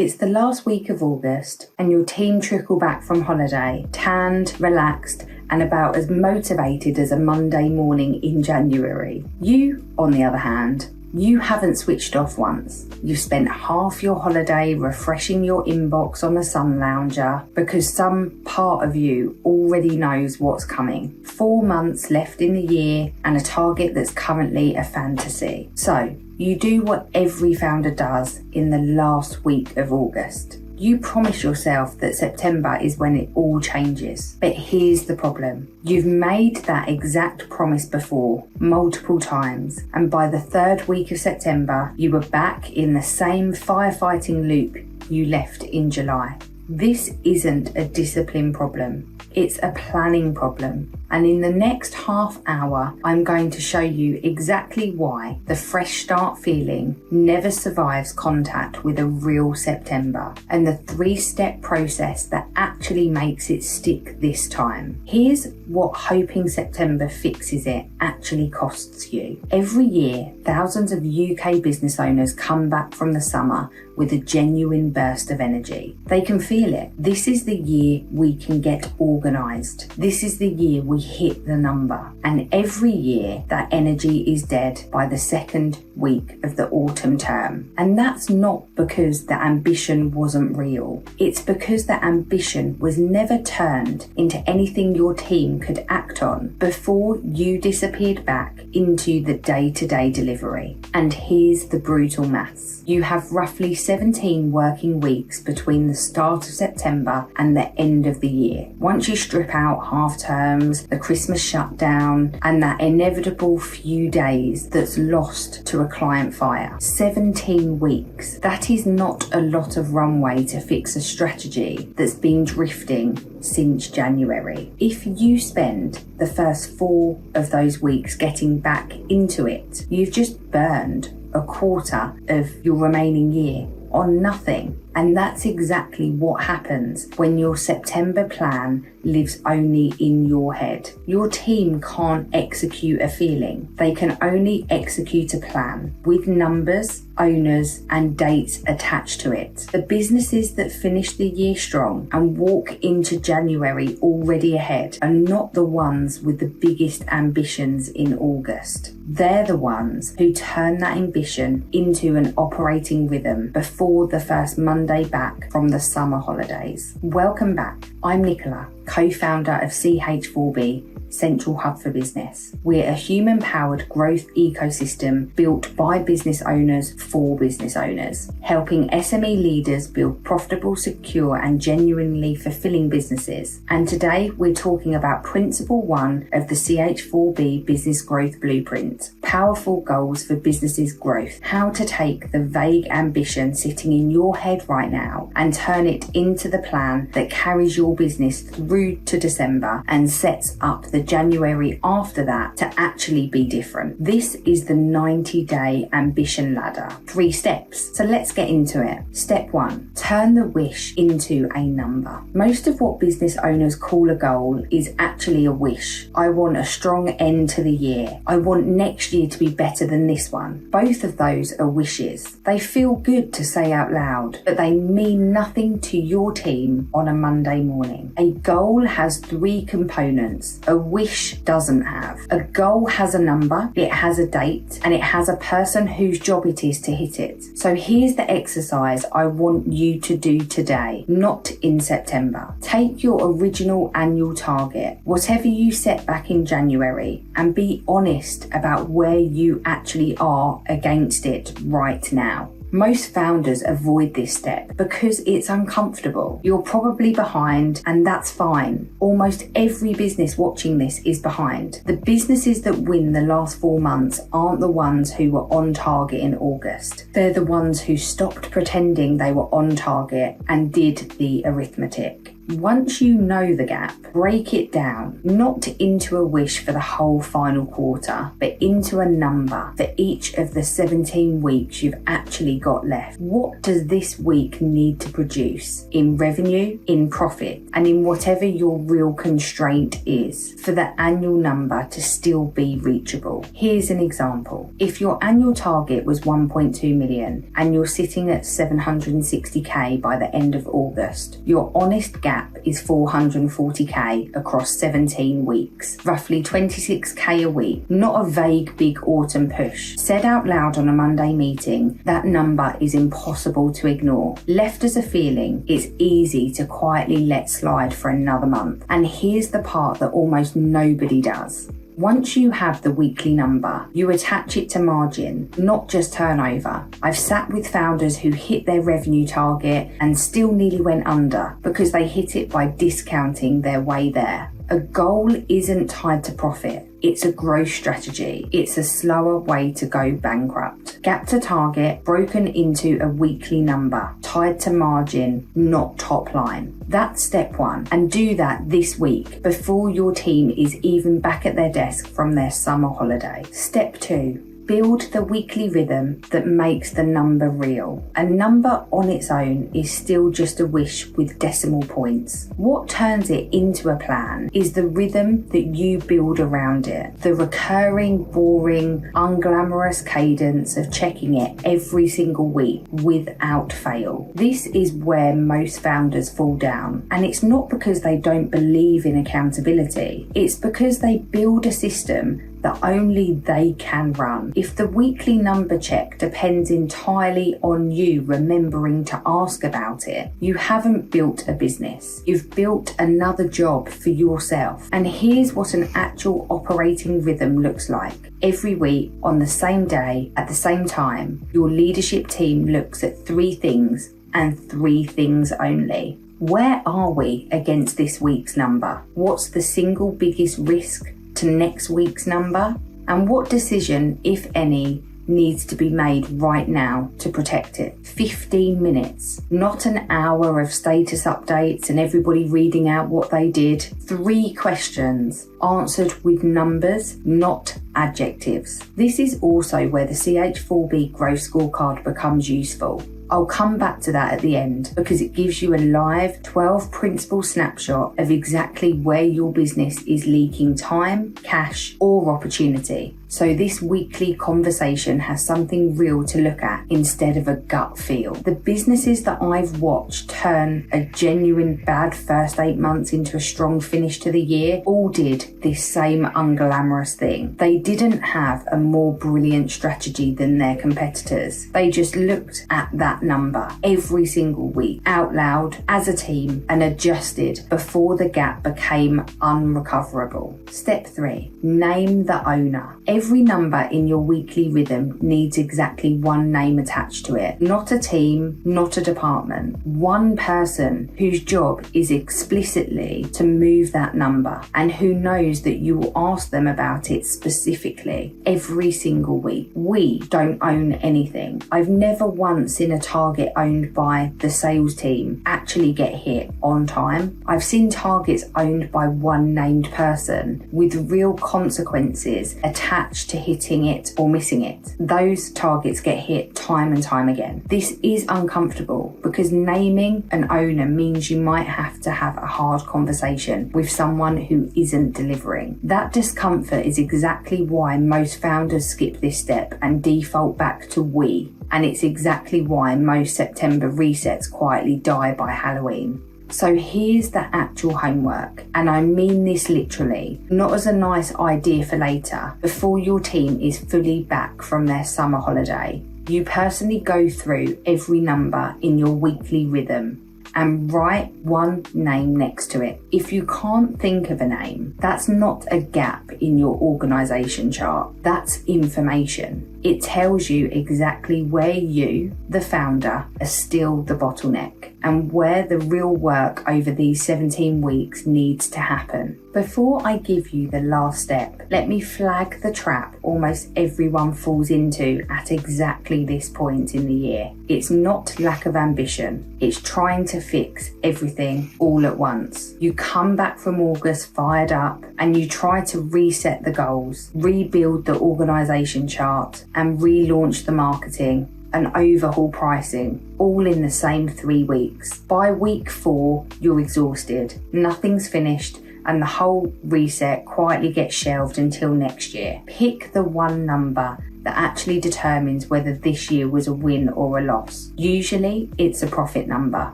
It's the last week of August and your team trickle back from holiday, tanned, relaxed, and about as motivated as a Monday morning in January. You, on the other hand, you haven't switched off once. You've spent half your holiday refreshing your inbox on the sun lounger because some part of you already knows what's coming. 4 months left in the year and a target that's currently a fantasy. So you do what every founder does in the last week of August. You promise yourself that September is when it all changes. But here's the problem. You've made that exact promise before, multiple times, and by the 3rd week of September, you were back in the same firefighting loop you left in July. This isn't a discipline problem. It's a planning problem. And in the next half hour, I'm going to show you exactly why the fresh start feeling never survives contact with a real September and the 3-step process that actually makes it stick this time. Here's what hoping September fixes it actually costs you. Every year, thousands of UK business owners come back from the summer with a genuine burst of energy. They can feel it. This is the year we can get organised. This is the year we hit the number. And every year that energy is dead by the 2nd week of the autumn term. And that's not because the ambition wasn't real. It's because the ambition was never turned into anything your team could act on before you disappeared back into the day-to-day delivery. And here's the brutal maths. You have roughly 17 working weeks between the start of September and the end of the year. Once you strip out half terms, the Christmas shutdown, and that inevitable few days that's lost to a client fire. 17 weeks. That is not a lot of runway to fix a strategy that's been drifting since January. If you spend the first 4 of those weeks getting back into it, you've just burned a quarter of your remaining year on nothing. And that's exactly what happens when your September plan lives only in your head. Your team can't execute a feeling. They can only execute a plan with numbers, owners, and dates attached to it. The businesses that finish the year strong and walk into January already ahead are not the ones with the biggest ambitions in August. They're the ones who turn that ambition into an operating rhythm before the first Monday back from the summer holidays. Welcome back. I'm Nicola, co-founder of CH4B, Central Hub for Business. We're a human-powered growth ecosystem built by business owners for business owners, helping SME leaders build profitable, secure, and genuinely fulfilling businesses. And today we're talking about Principle 1 of the CH4B Business Growth Blueprint, powerful goals for businesses' growth, how to take the vague ambition sitting in your head right now and turn it into the plan that carries your business through to December and sets up the January after that to actually be different. This is the 90-day ambition ladder. 3 steps. So let's get into it. Step 1, turn the wish into a number. Most of what business owners call a goal is actually a wish. I want a strong end to the year. I want next year to be better than this one. Both of those are wishes. They feel good to say out loud, but they mean nothing to your team on a Monday morning. A goal has 3 components. A wish doesn't have. A goal has a number, it has a date, and it has a person whose job it is to hit it. So here's the exercise I want you to do today, not in September. Take your original annual target, whatever you set back in January, and be honest about where you actually are against it right now. Most founders avoid this step because it's uncomfortable. You're probably behind, and that's fine. Almost every business watching this is behind. The businesses that win the last 4 months aren't the ones who were on target in August. They're the ones who stopped pretending they were on target and did the arithmetic. Once you know the gap, break it down, not into a wish for the whole final quarter, but into a number for each of the 17 weeks you've actually got left. What does this week need to produce in revenue, in profit, and in whatever your real constraint is for the annual number to still be reachable? Here's an example. If your annual target was 1.2 million and you're sitting at 760k by the end of August, your honest gap is 440k across 17 weeks, roughly 26k a week, not a vague big autumn push. Said out loud on a Monday meeting, that number is impossible to ignore. Left as a feeling, it's easy to quietly let slide for another month. And here's the part that almost nobody does. Once you have the weekly number, you attach it to margin, not just turnover. I've sat with founders who hit their revenue target and still nearly went under because they hit it by discounting their way there. A goal isn't tied to profit. It's a growth strategy. It's a slower way to go bankrupt. Gap to target broken into a weekly number, tied to margin, not top line. That's step one. And do that this week before your team is even back at their desk from their summer holiday. Step two. Build the weekly rhythm that makes the number real. A number on its own is still just a wish with decimal points. What turns it into a plan is the rhythm that you build around it. The recurring, boring, unglamorous cadence of checking it every single week without fail. This is where most founders fall down. And it's not because they don't believe in accountability. It's because they build a system that only they can run. If the weekly number check depends entirely on you remembering to ask about it, you haven't built a business. You've built another job for yourself. And here's what an actual operating rhythm looks like. Every week, on the same day, at the same time, your leadership team looks at 3 things and 3 things only. Where are we against this week's number? What's the single biggest risk to next week's number? And what decision, if any, needs to be made right now to protect it? 15 minutes, not an hour of status updates and everybody reading out what they did. 3 questions answered with numbers, not adjectives. This is also where the CH4B growth scorecard becomes useful. I'll come back to that at the end because it gives you a live 12 principle snapshot of exactly where your business is leaking time, cash, or opportunity. So this weekly conversation has something real to look at instead of a gut feel. The businesses that I've watched turn a genuine bad first 8 months into a strong finish to the year all did this same unglamorous thing. They didn't have a more brilliant strategy than their competitors. They just looked at that number every single week out loud as a team and adjusted before the gap became unrecoverable. Step 3, name the owner. Every number in your weekly rhythm needs exactly one name attached to it. Not a team, not a department. One person whose job is explicitly to move that number and who knows that you will ask them about it specifically every single week. We don't own anything. I've never once seen a target owned by the sales team actually get hit on time. I've seen targets owned by one named person with real consequences attached to hitting it or missing it. Those targets get hit time and time again. This is uncomfortable because naming an owner means you might have to have a hard conversation with someone who isn't delivering. That discomfort is exactly why most founders skip this step and default back to we. And it's exactly why most September resets quietly die by Halloween. So here's the actual homework, and I mean this literally, not as a nice idea for later, before your team is fully back from their summer holiday. You personally go through every number in your weekly rhythm and write one name next to it. If you can't think of a name, that's not a gap in your organisation chart. That's information. It tells you exactly where you, the founder, are still the bottleneck. and where the real work over these 17 weeks needs to happen. Before I give you the last step, let me flag the trap almost everyone falls into at exactly this point in the year. It's not lack of ambition, it's trying to fix everything all at once. You come back from August fired up and you try to reset the goals, rebuild the organisation chart and relaunch the marketing and overhaul pricing, all in the same 3 weeks. By week 4, you're exhausted, nothing's finished, and the whole reset quietly gets shelved until next year. Pick the one number that actually determines whether this year was a win or a loss. Usually it's a profit number.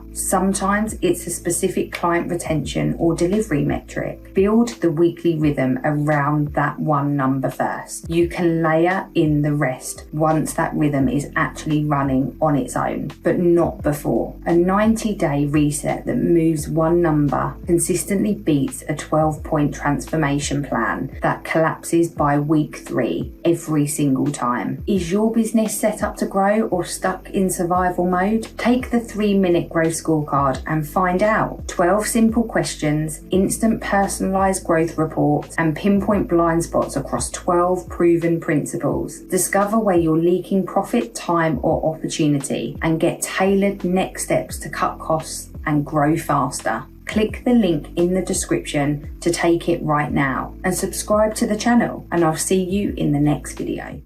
Sometimes it's a specific client retention or delivery metric. Build the weekly rhythm around that one number first. You can layer in the rest once that rhythm is actually running on its own, but not before. A 90-day reset that moves one number consistently beats a 12-point transformation plan that collapses by week 3 every single time. Is your business set up to grow or stuck in survival mode? Take the 3-minute growth scorecard and find out. 12 simple questions, instant personalized growth reports, and pinpoint blind spots across 12 proven principles. Discover where you're leaking profit, time, or opportunity, and get tailored next steps to cut costs and grow faster. Click the link in the description to take it right now and subscribe to the channel, and I'll see you in the next video.